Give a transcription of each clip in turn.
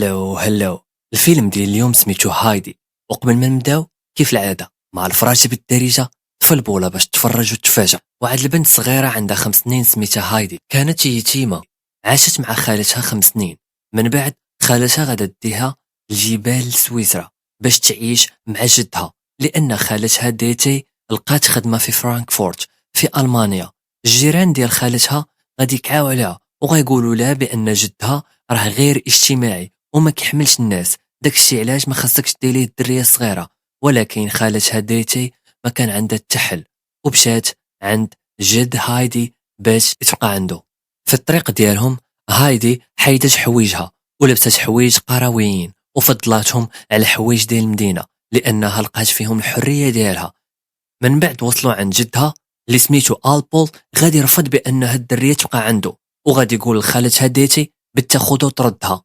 هلو الفيلم ديال اليوم سميتو هايدي. وقبل ما نبداو كيف العاده مع الفراشه بالدارجه في البوله باش تفرج وتفاجأ. واحد البنت صغيره عندها 5 سنين سميتها هايدي، كانت يتيمه، عاشت مع خالتها 5 سنين. من بعد خالتها غادا ديها الجبال سويسرا باش تعيش مع جدها، لان خالتها ديتي لقات خدمه في فرانكفورت في المانيا. الجيران ديال خالتها غادي يكعاو عليها وغيقولوا لها بان جدها راه غير اجتماعي وما كيحملش الناس، داكشي علاش ما خصكش ديريه الدريه الصغيره. ولكن خالتها ديتي ما كان عندها التحل ومشات عند جد هايدي باش تبقى عنده. في الطريق ديالهم هايدي حيدت حويجها ولبست حوايج قرويين وفضلاتهم على حوايج ديال المدينه لانها لقات فيهم الحريه ديالها. من بعد وصلوا عند جدها اللي سميتو البول، غادي يرفض بان هاد الدريه تبقى عنده وغادي يقول لخالتها ديتي بتاخذ وتردها.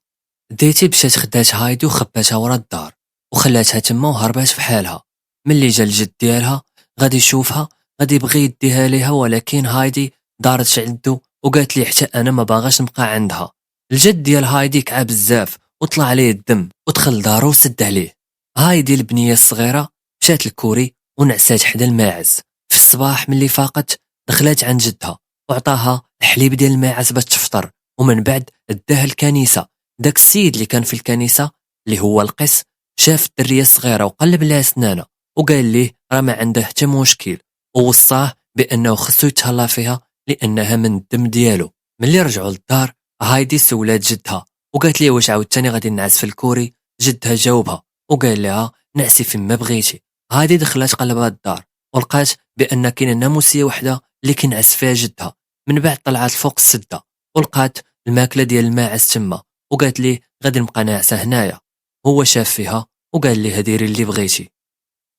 ديتي مشات خدات هايدي وخباتها ورا الدار وخلاتها تما وهربات في حالها. ملي جا الجد ديالها غادي يشوفها غادي يبغي يديها ليها، ولكن هايدي دارت عنده وقالت لي حتى انا ما باغاش نبقى عندها. الجد ديال هايدي كعا بزاف وطلع عليه الدم ودخل دارو وسد عليه. هايدي البنيه الصغيره مشات للكوري ونعسات حدا الماعز. في الصباح ملي فاقت دخلت عند جدها وعطاها الحليب ديال الماعز باش تفطر، ومن بعد اداها الكنيسه. داك السيد اللي كان في الكنيسه اللي هو القس شاف الدريه الصغيره وقلب لها سنانه وقال ليه راه ما عنده حتى مشكل، ووصاه بانه خصو يتهلا فيها لانها من الدم ديالو. ملي رجعوا للدار هايدي سولات جدها وقالت ليه واش عاوتاني غادي نعس في الكوري. جدها جاوبها وقال لها نعسي فين ما بغيتي. هايدي دخلت قلبات الدار ولقات بان كاينه ناموسيه وحده اللي كينعس فيها جدها. من بعد طلعت فوق السده ولقات الماكله ديال الماعز تما وقالت ليه غادي نبقى ناعسه هنايا. هو شاف فيها وقال ليه ديري اللي بغيتي.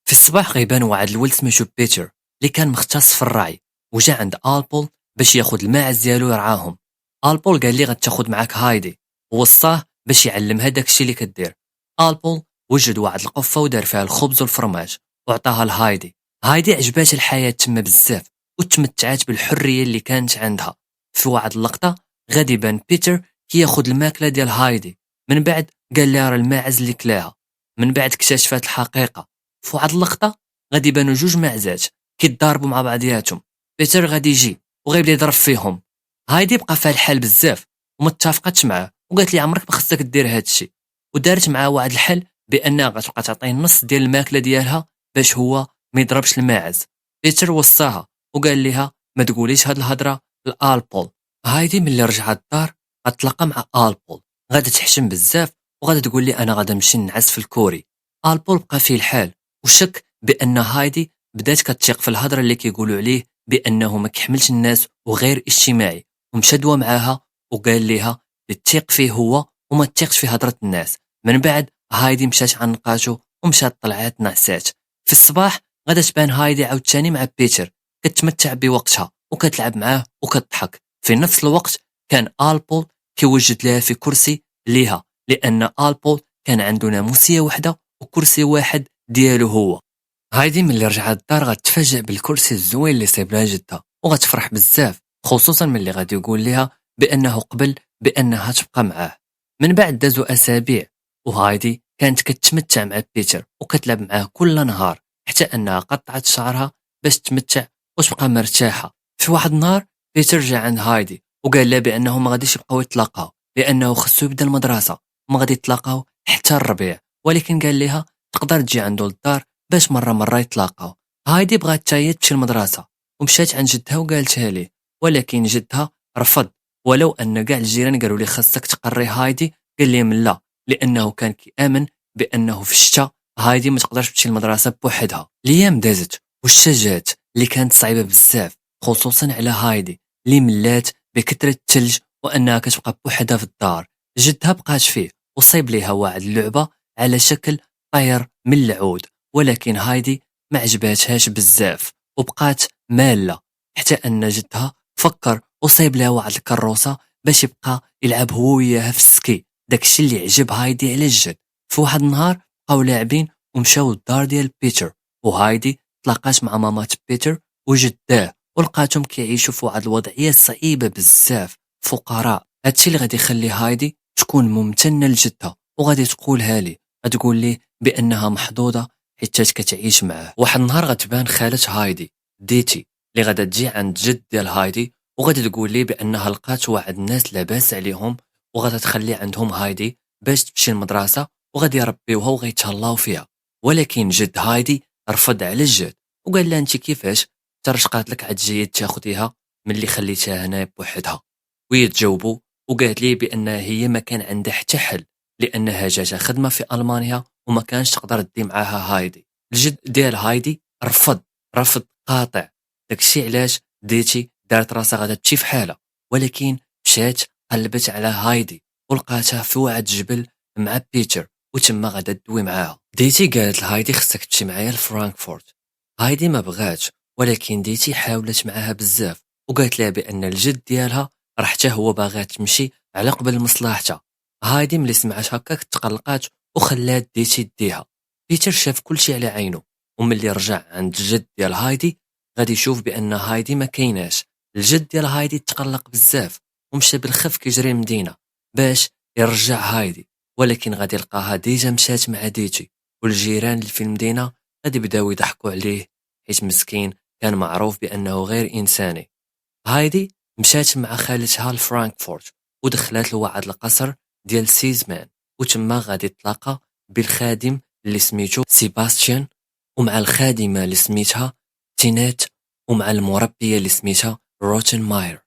في الصباح غيبان واحد الولد سميتو بيتر اللي كان مختص في الرعي وجا عند البول باش ياخذ الماعز ديالو يرعاهم. البول قال لي غتاخذ معاك هايدي ووصاه باش يعلمها داكشي اللي كدير. البول وجد واحد القفه ودار فيها الخبز والفرماج وعطاها لهايدي. هايدي عجبات الحياه تما بزاف وتمتعات بالحريه اللي كانت عندها. في واحد اللقطه غادي بان بيتر كياخذ الماكله ديال هايدي، من بعد قال لها راه الماعز اللي كلاها. من بعد اكتشفت الحقيقه. في واحد اللقطه غادي بانوا جوج معزات كيتضاربوا مع بعضياتهم. بيتر غادي يجي وغيبدا يضرب فيهم. هايدي بقى فيها الحال بزاف وما اتفقتش معاه وقالت لي عمرك ما خصك دير هادشي، ودارت معاه واحد الحل بانها غتبقى تعطيه نص ديال الماكله ديالها باش هو ما يضربش الماعز. بيتر وصاها وقال لها ما تقوليش هاد الهضره لالبول. هايدي ملي رجعت الدار غتلاقى مع البول، غادا تحشم بزاف وغادا تقول لي انا غادا نمشي نعس في الكوري. البول بقى فيه الحال وشك بان هايدي بدات كتثيق في الهضره اللي كيقولوا عليه بانه ما كيحملش الناس وغير اجتماعي، ومشى دوا معاها وقال ليها تثيق فيه هو وما تثيقش في هضره الناس. من بعد هايدي مشات عنقاتو ومشات طلعات نعسات. في الصباح غادا تبان هايدي عاوتاني مع بيتر كتمتع بوقتها وكتلعب معاه وكتضحك. في نفس الوقت كان البول كيوجد لها في كرسي ليها لان البول كان عنده ناموسيه وحده وكرسي واحد ديالو هو. هايدي ملي رجعت الدار غتفاجئ بالكرسي الزوين اللي صايب لها جدها وغتفرح بزاف، خصوصا ملي غادي يقول لها بانه قبل بانها تبقى معاه. من بعد دازوا اسابيع وهايدي كانت كتمتع مع بيتر وكتلعب معاه كل نهار حتى انها قطعت شعرها باش تمتع وتبقى مرتاحه. في واحد النهار بيتر جا عند هايدي وقال لها بانه ما غاديش يبقاو يتلاقاو لانه خصو يبدا المدرسه وما غادي يتلاقاو حتى الربيع، ولكن قال لها تقدر تجي عنده للدار باش مره يتلاقاو. هايدي بغات تاهي تمشي المدرسه ومشات عند جدها وقالتها ليه، ولكن جدها رفض. ولو ان كاع الجيران قالوا لي خاصك تقري هايدي، قال لهم لا لانه كان كيامن بانه في الشتاء هايدي ما تقدرش تمشي المدرسه بوحدها. الايام دازت والشتا جات اللي كانت صعيبه بزاف خصوصا على هايدي اللي ملات بكثره الثلج وانها كتبقى بوحدها في الدار. جدها بقات فيه وصيب ليها واحد اللعبه على شكل طير من العود، ولكن هايدي ما عجباتهاش بزاف وبقات ماله حتى ان جدها فكر وصيب لها واحد الكروسه باش يبقى يلعب هو وياها في السكي. داكشي اللي عجب هايدي على الجد. في واحد النهار بقاو لاعبين ومشاو للدار ديال بيتر وهايدي تلاقات مع مامات بيتر وجداه ولقاتهم كيعيشوا في واحد الوضعيه صعيبه بزاف، فقراء. هادشي اللي غادي يخلي هايدي تكون ممتنه لجدها وغادي تقولها لي، غتقول لي بانها محظوظه حيت كتعيش معاه. واحد النهار غتبان خالة هايدي ديتي اللي غادا تجي عند جد ديال هايدي، وغادي تقول لي بانها لقات واحد الناس لاباس عليهم، وغادا تخلي عندهم هايدي باش تمشي المدرسه، وغادي يربيوها وغيتهلاو فيها. ولكن جد هايدي رفض على الجد وقال لها انت كيفاش ترشقات لك عاد جايه تاخديها ملي خليتها هنا بوحدها. وهي تجاوبوا وقالت لي بان هي ما كان عندها حتى حل، لانها جاتها خدمه في المانيا وما كانش تقدر تدي معاها هايدي. الجد ديال هايدي رفض قاطع. داكشي علاش ديتي دارت راسها غادا تمشي في حالها، ولكن مشات قلبت على هايدي ولقاتها في واحد الجبل مع بيتر، وتما غادا تدوي معاها. ديتي قالت لهايدي خصك تمشي معايا لفرانكفورت. هايدي ما بغاتش، ولكن ديتي حاولت معاها بزاف وقالت لها بان الجد ديالها راه حتى هو باغا تمشي على قبل مصلحتها. هايدي ملي سمعت هكاك تقلقات وخلات ديتي ديها. بيتر شاف كلشي على عينه، وملي رجع عند الجد ديال هايدي غادي يشوف بان هايدي ما كايناش. الجد ديال هايدي تقلق بزاف ومشى بالخف كيجري المدينه باش يرجع هايدي، ولكن غادي يلقاها ديجا مشات مع ديتي، والجيران اللي في المدينه غادي بداو يضحكوا عليه حيت مسكين كان معروف بانه غير انساني. هايدي مشات مع خالتها لفرانكفورت ودخلات لواحد القصر ديال سيزمان، وتما غادي تلاقى بالخادم اللي سميتو سيباستيان، ومع الخادمه اللي سميتها تينات، ومع المربيه اللي سميتها روتن ماير.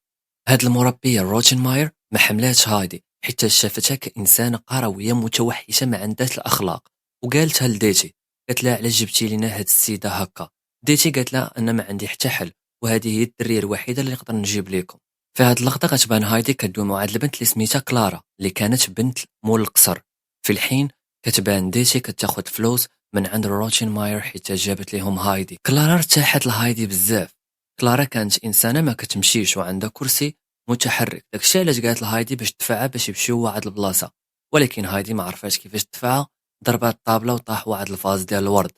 هاد المربيه روتن ماير ما حملاتش هايدي حتى شافتها كإنسانة قروية متوحشة ما عندهاش الأخلاق، وقالتها لديتي، قالت لها علاش جبتي لينا هاد السيدة هكا. ديتي قالت لها أنا ما عندي حتى حل، وهذه هي الدرية الوحيدة اللي نقدر نجيب لكم. في هاد اللقطة غتبان هايدي كدوي مع واحد البنت اللي سميتها كلارا اللي كانت بنت مول القصر، في الحين كتبان ديتي كتاخد فلوس من عند روتن ماير حيت جابت لهم هايدي. كلارا ارتاحت لهايدي بزاف. كلارا كانت إنسانة ما كتمشيش وعندها كرسي متحرك، داكشي علاش قالت لهايدي باش تدفعها باش يمشيو واحد البلاصه، ولكن هايدي ما عرفاش كيفاش تدفعها، ضربات الطابله وطاح واحد الفاز ديال الورد.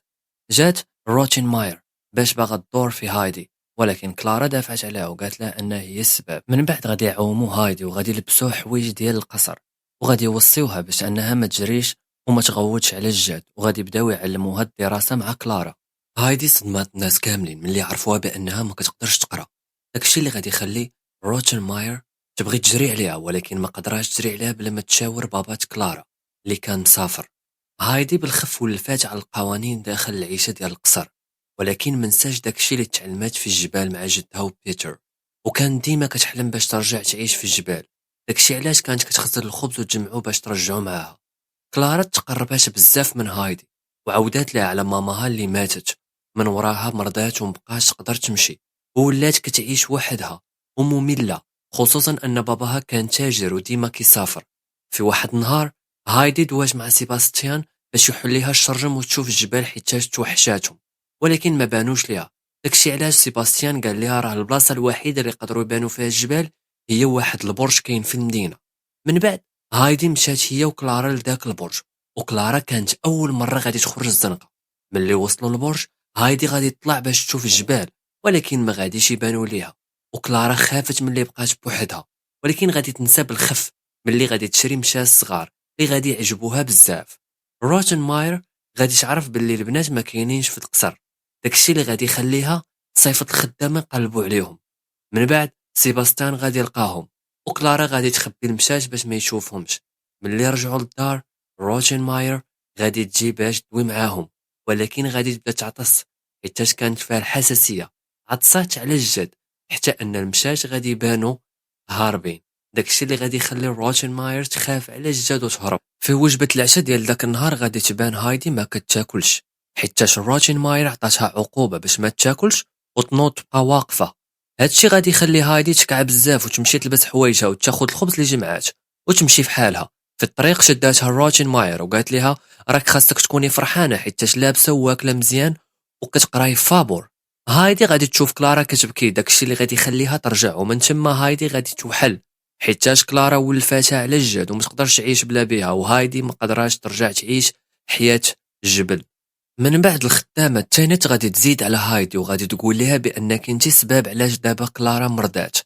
جات روتين ماير باش باغا تدور في هايدي، ولكن كلارا دافعت عليها وقالت لها انها هي السبب. من بعد غادي يعوموا هايدي وغادي يلبسوا حوايج ديال القصر، وغادي يوصيوها باش انها ما تجريش وما تغوتش على الجاد، وغادي يبداو يعلموها الدراسه مع كلارا. هايدي صدمات الناس كاملين ملي عرفوها بانها ما كتقدرش تقرا، داكشي اللي غادي يخلي روتن ماير تبغي تجري عليها، ولكن ما قدراش تجري عليها بلا ما تشاور بابات كلارا اللي كان مسافر. هايدي بالخف ولفات على القوانين داخل العيشه ديال القصر، ولكن منساش داكشي اللي تعلمات في الجبال مع جدها وبيتر، وكان ديما كتحلم باش ترجع تعيش في الجبال. داكشي علاش كانت كتخزر الخبز وتجمعو باش ترجعو معاها. كلارا تقربات بزاف من هايدي وعاودات لها على ماماها اللي ماتت، من وراها مرضات ومبقاش تقدر تمشي وولات كتعيش وحدها ومملة، خصوصا ان باباها كان تاجر وديما كيسافر. في واحد النهار هايدي دواج مع سيباستيان باش يحل ليها الشرجم وتشوف الجبال حيتاش توحشاتهم، ولكن ما بانوش ليها. داكشي علاش سيباستيان قال ليها راه البلاصه الوحيده اللي يقدروا يبانوا فيها الجبال هي واحد البرج كاين في المدينه. من بعد هايدي مشات هي وكلارا لذاك البرج، وكلارا كانت اول مره غادي تخرج الزنقه. ملي وصلوا للبرج هايدي غادي تطلع باش تشوف الجبال، ولكن ما غاديش يبانوا ليها، وكلارا خافت ملي بقات بوحدها، ولكن غادي تنسى بالخف ملي غادي تشري مشاس صغار اللي غادي يعجبوها بزاف. روتن ماير غادي تعرف باللي البنات ما كاينينش في القصر، داكشي اللي غادي يخليها تصيفط الخدامه يقلبوا عليهم. من بعد سيباستيان غادي يلقاهم، وكلارا غادي تخبي المشاش باش ما يشوفهمش. ملي رجعوا للدار روتن ماير غادي تجي باش تدوي معاهم، ولكن غادي تبدا تعطس حيتاش كانت فيها الحساسيه. عطسات على الجد حتى ان المشاش غادي يبانوا هاربين، داكشي اللي غادي يخلي روتن ماير تخاف على الجد وتهرب. في وجبه العشاء ديال داك النهار غادي تبان هايدي ما كتاكلش حيتاش روتن ماير عطاتها عقوبه باش ما تاكلش وتنوض تبقى واقفه. هادشي غادي يخلي هايدي تكعب بزاف وتمشي تلبس حوايجها وتاخذ الخبز اللي جمعات وتمشي في حالها. في الطريق شداتها روتن ماير وقالت لها راك خاصك تكوني فرحانه حيتاش لابسه واكله مزيان وكتقراي فابور. هايدي غادي تشوف كلارا كتبكي، داكشي اللي غادي يخليها ترجع، ومن تما هايدي غادي توحل حيتاش كلارا ولفاتها على الجد وما تقدرش تعيش بلا بها، وهايدي ما قدراش ترجع تعيش حياه الجبل. من بعد الخدامه تانت غادي تزيد على هايدي وغادي تقول لها بانك انت سبب علاش دابا كلارا مرضات.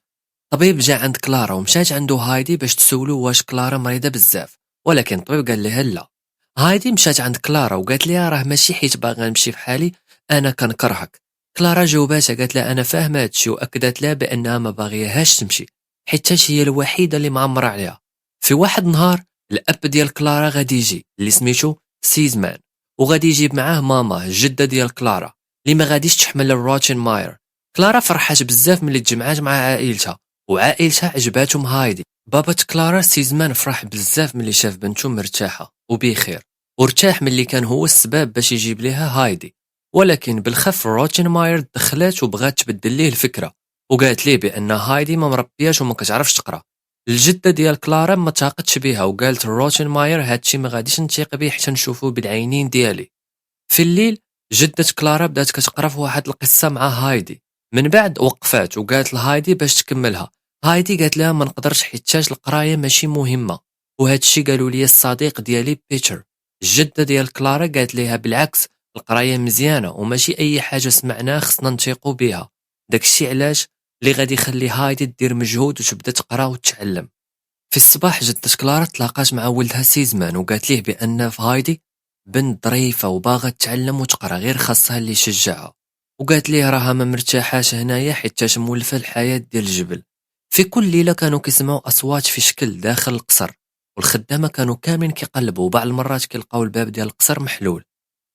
طبيب جا عند كلارا ومشات عنده هايدي باش تسولو واش كلارا مريضه بزاف، ولكن الطبيب قال لها لا. هايدي مشات عند كلارا وقالت لها راه ماشي حيت باغا نمشي بحالي انا كنكرهك. كلارا جاوباتها قالت لها انا فاهمه هادشي، واكدت لها بانها ما باغياهاش تمشي حيت هي الوحيده اللي معمره عليها. في واحد نهار الاب ديال كلارا غادي يجي اللي سميتو سيزمان، وغادي يجيب معاه ماما الجده ديال كلارا اللي ما غاديش تحمل الروتين ماير. كلارا فرحات بزاف ملي تجمعات مع عائلتها، وعائلتها عجباتهم هايدي. بابا كلارا سيزمان فرح بزاف ملي شاف بنته مرتاحه وبخير، وارتاح ملي كان هو السبب باش يجيب ليها هايدي. ولكن بالخف روتين ماير دخلات وبغات تبدل ليه الفكره، وقالت ليه بان هايدي ما مربياش وما كتعرفش تقرا. الجده ديال كلارا ما تاقتش بها وقالت روتين ماير هادشي ما غاديش نتيق به حتى نشوفو بالعينين ديالي. في الليل جده كلارا بدات كتقرا في واحد القصه مع هايدي، من بعد وقفات وقالت لهايدي باش تكملها. هايدي قالت لها ما نقدرش حيتاش القرايه ماشي مهمه، وهادشي قالوا لي الصديق ديالي بيتر. الجده ديال كلارا قالت لها بالعكس، القرايه مزيانه وماشي اي حاجه سمعناها خصنا نثيقوا بها. داكشي علاش اللي غادي يخلي هايدي دير مجهود وتبدا تقرا وتتعلم. في الصباح جدة كلارا تلاقات مع ولدها سيزمان وقالت ليه بان في هايدي بنت ظريفه وباغا تتعلم وتقرا، غير خاصها اللي يشجعها. وقالت ليه راها ما مرتاحاش هنايا حيت مولفه الحياه ديال الجبل. في كل ليله كانوا كيسمعوا اصوات في شكل داخل القصر، والخدامه كانوا كاملين كيقلبوا، وبعض المرات كيلقاو الباب ديال القصر محلول.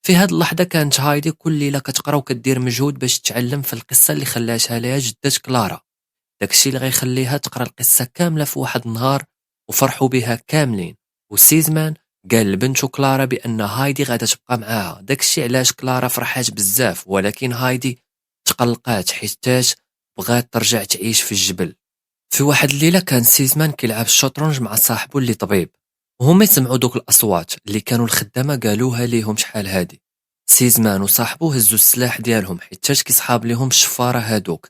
في هاد اللحظه كانت هايدي كل ليله كتقرا وكدير مجهود باش تتعلم في القصه اللي خلاتها ليها جده كلارا. داكشي اللي غيخليها تقرا القصه كامله في واحد النهار، وفرحوا بها كاملين. وسيزمان قال لبنته كلارا بان هايدي غادا تبقى معاها. داكشي علاش كلارا فرحات بزاف، ولكن هايدي تقلقات حيتاش بغات ترجع تعيش في الجبل. في واحد الليله كان سيزمان كيلعب الشطرنج مع صاحبه اللي طبيب، وهما يسمعوا دوك الاصوات اللي كانوا الخدامه قالوها ليهم شحال هادي. سيزمان وصاحبه هزوا السلاح ديالهم حيتاش كيصحاب ليهم الشفاره هادوك.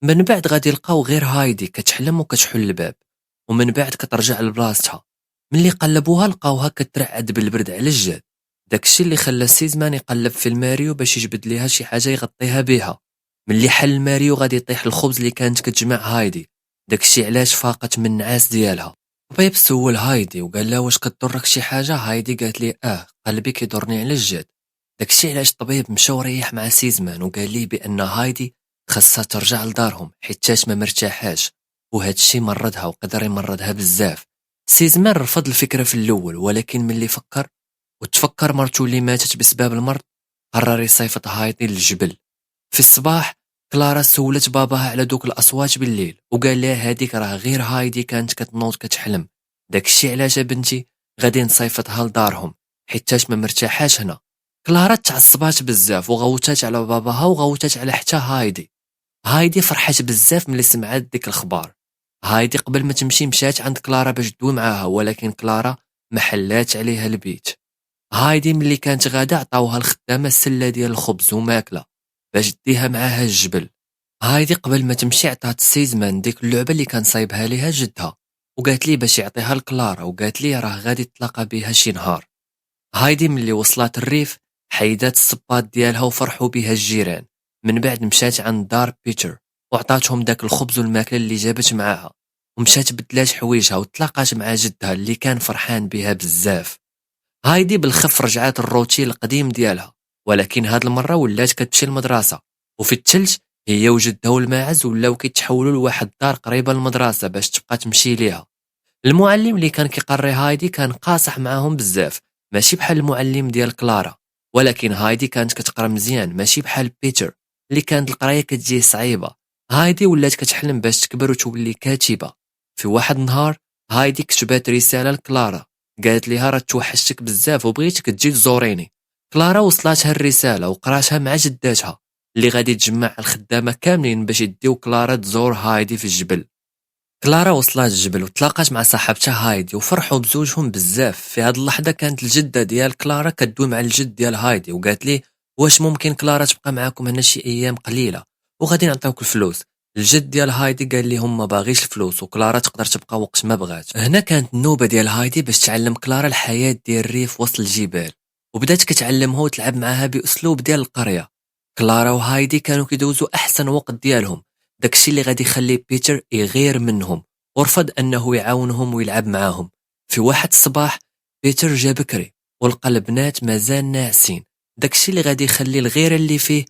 من بعد غادي يلقاو غير هايدي كتحلم وكتحل الباب، ومن بعد كترجع لبلاصتها. ملي قلبوها لقاوها كترعد بالبرد على الجهد. داكشي اللي خلى سيزمان يقلب في الماريو باش يجبد ليها شي حاجه يغطيها بها. ملي حل الماريو غادي يطيح الخبز اللي كانت كتجمع هايدي. داكشي علاش فاقت من النعاس ديالها. الطبيب سول هايدي وقال لها واش كضرك شي حاجه. هايدي قالت ليه قلبي كيضرني على الجهد. داكشي علاش الطبيب مشى وريح مع سيزمان وقال ليه بان هايدي خاصها ترجع لدارهم حيتاش ما مرتاحاش، وهادشي مرضها وقدر يمرضها بزاف. سيزمان رفض الفكره في الاول، ولكن ملي فكر وتفكر مرتو اللي ماتت بسبب المرض قرر يصيفط هايدي للجبل. في الصباح كلارا سولت باباها على دوك الاصوات بالليل، وقال لها هاديك راه غير هايدي كانت كتنوض كتحلم. داكشي علاش بنتي غادي نصيفطها لدارهم حيتاش ما مرتاحاش هنا. كلارا تعصبات بزاف وغوتات على باباها وغوتات على حتى هايدي. هايدي فرحات بزاف ملي سمعت ديك الخبار. هايدي قبل ما تمشي مشات عند كلارا باش تدوي معاها، ولكن كلارا ما حلات عليها البيت. هايدي ملي كانت غادا عطاوها الخدامه السله ديال الخبز وماكله باش ديها معاها الجبل. هايدي قبل ما تمشي عطات سيزمان ديك اللعبه اللي كان صايبها ليها جدها، وقالت لي باش يعطيها لكلارا، وقالت لي راه غادي تلاقى بها شي نهار. هايدي ملي وصلت الريف حيدات الصباط ديالها وفرحوا بها الجيران. من بعد مشات عند دار بيتر وعطاتهم داك الخبز والماكله اللي جابت معاها، ومشات بدلات حويجها وتلاقات مع جدها اللي كان فرحان بها بزاف. هايدي بالخف رجعات الروتين القديم ديالها، ولكن هاد المره ولات كتمشي المدرسه. وفي الثلج هي وجدها والماعز ولاو كيتحولوا لواحد الدار قريبه للمدرسه باش تبقى تمشي ليها. المعلم اللي كان كيقري هايدي كان قاصح معاهم بزاف، ماشي بحال المعلم ديال كلارا، ولكن هايدي كانت كتقرا مزيان ماشي بحال بيتر اللي كانت القرايه كتجيه صعيبه. هايدي ولات كتحلم باش تكبر وتولي كاتبه. في واحد النهار هايدي كتبات رساله لكلارا، قالت لها راه توحشتك بزاف وبغيتك تجي تزوريني. كلارا وصلاتها الرساله وقراتها مع جداتها اللي غادي تجمع الخدامه كاملين باش يديو كلارا تزور هايدي في الجبل. كلارا وصلات الجبل وتلاقات مع صاحبتها هايدي وفرحوا بزوجهم بزاف. في هاد اللحظه كانت الجده ديال كلارا كدوي مع الجد ديال هايدي وقالت ليه واش ممكن كلارا تبقى معاكم هنا شي ايام قليله وغادي نعطيوك الفلوس. الجد ديال هايدي قال لهم ما باغيش الفلوس وكلارا تقدر تبقى وقت ما بغات. هنا كانت النوبه ديال هايدي باش تعلم كلارا الحياه ديال الريف وسط الجبال، وبدات كتعلمها وتلعب معاها باسلوب ديال القريه. كلارا وهايدي كانوا كيدوزوا احسن وقت ديالهم، داكشي اللي غادي يخلي بيتر يغير منهم ورفض انه يعاونهم ويلعب معاهم. في واحد الصباح بيتر جا بكري ولقى البنات مازال ناعسين، داكشي اللي غادي يخلي الغيرة اللي فيه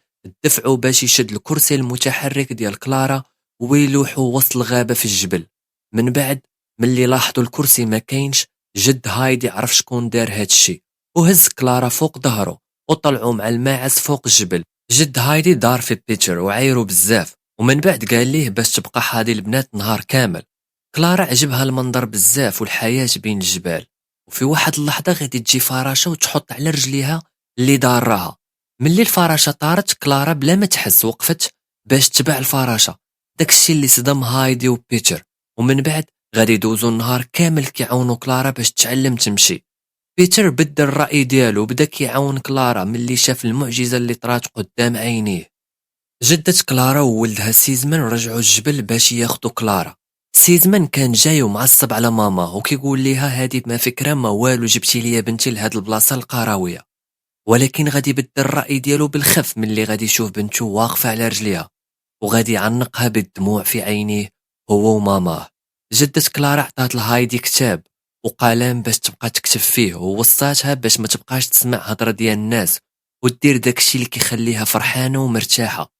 دفعو باش يشد الكرسي المتحرك ديال كلارا ويلوحو وسط الغابة في الجبل. من بعد ملي لاحظوا الكرسي ما كاينش، جد هايدي عرف شكون دار هادشي وهز كلارا فوق ظهره وطلعوا مع الماعز فوق الجبل. جد هايدي دار في بيتر وعايرو بزاف، ومن بعد قال ليه باش تبقى حاضي البنات نهار كامل. كلارا عجبها المنظر بزاف والحياة بين الجبال، وفي واحد اللحظة غادي تجي فراشة وتحط على رجليها اللي داراها. ملي الفراشة طارت، كلارا بلا ما تحس وقفت باش تبع الفراشة، داكشي اللي صدم هايدي وبيتر. ومن بعد غادي يدوزو النهار كامل كيعاونو كلارا باش تتعلم تمشي. بيتر بدل الرأي ديالو، بدا كيعاون كلارا ملي شاف المعجزة اللي طرات قدام عينيه. جدة كلارا وولدها سيزمان رجعوا الجبل باش ياخدو كلارا. سيزمان كان جاي ومعصب على ماما وكيقول ليها هادي ما فكرة ما والو، جبتي ليا بنتي لهاد البلاصة القروية. ولكن غادي يبدل الرأي ديالو بالخف ملي غادي يشوف بنته واقفة على رجليها وغادي يعنقها بالدموع في عينيه هو وماماه. جدة كلارا عطات لهايدي كتاب وقلم باش تبقى تكتب فيه، ووصاتها باش ما تبقاش تسمع هضرة ديال الناس ودير داكشي اللي كيخليها فرحانة ومرتاحة.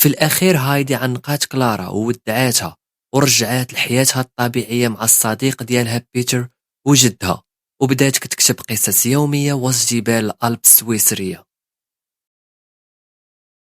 في الأخير هايدي عنقات كلارا وودعاتها ورجعات لحياتها الطبيعية مع الصديق ديالها بيتر وجدها، وبدات كتكتب قصص يومية وسط جبال الألب السويسرية.